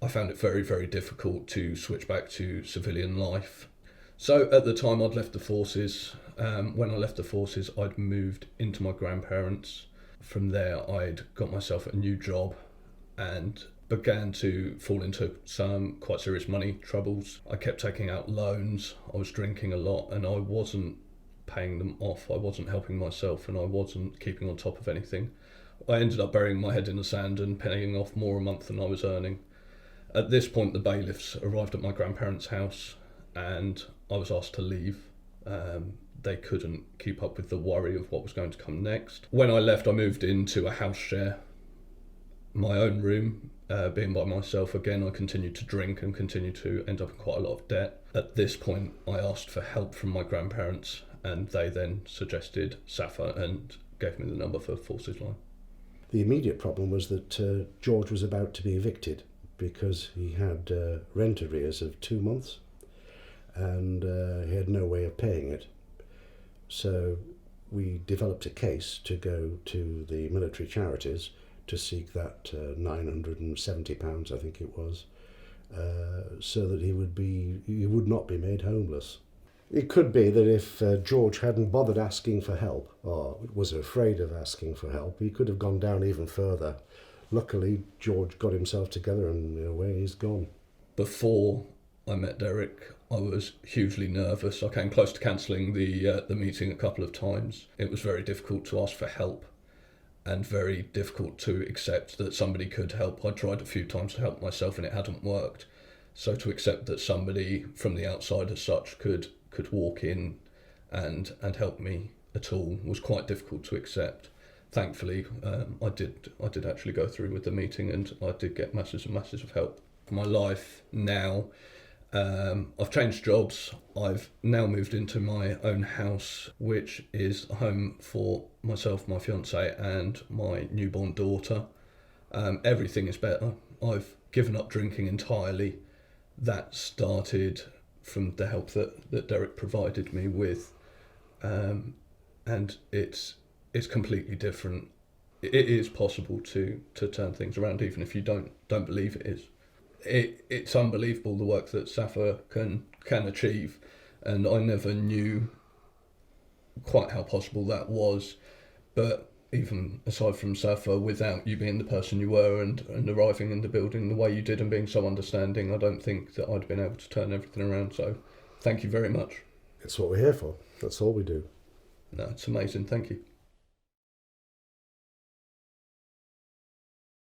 I found it very, very difficult to switch back to civilian life. So at the time I'd left the forces. When I left the forces, I'd moved into my grandparents'. From there, I'd got myself a new job and began to fall into some quite serious money troubles. I kept taking out loans, I was drinking a lot, and I wasn't paying them off. I wasn't helping myself, and I wasn't keeping on top of anything. I ended up burying my head in the sand and paying off more a month than I was earning. At this point, the bailiffs arrived at my grandparents' house, and I was asked to leave. They couldn't keep up with the worry of what was going to come next. When I left, I moved into a house share, my own room. Being by myself again, I continued to drink and continued to end up in quite a lot of debt. At this point, I asked for help from my grandparents, and they then suggested SSAFA and gave me the number for Forcesline. The immediate problem was that George was about to be evicted because he had rent arrears of 2 months, and he had no way of paying it. So we developed a case to go to the military charities to seek that £970, I think it was, so that he would not be made homeless. It could be that if George hadn't bothered asking for help, or was afraid of asking for help, he could have gone down even further. Luckily, George got himself together and away he's gone. Before I met Derek, I was hugely nervous. I came close to cancelling the meeting a couple of times. It was very difficult to ask for help and very difficult to accept that somebody could help. I tried a few times to help myself and it hadn't worked. So to accept that somebody from the outside as such could walk in and help me at all was quite difficult to accept. Thankfully, I did actually go through with the meeting and I did get masses and masses of help. For my life now, I've changed jobs. I've now moved into my own house, which is a home for myself, my fiancée and my newborn daughter. Everything is better. I've given up drinking entirely. That started from the help that Derek provided me with, and it's completely different. It is possible to turn things around, even if you don't believe it is. It's unbelievable the work that SSAFA can achieve, and I never knew quite how possible that was. But even aside from SSAFA, without you being the person you were and arriving in the building the way you did and being so understanding, I don't think that I'd been able to turn everything around. So thank you very much. It's what we're here for. That's all we do. No, it's amazing. Thank you.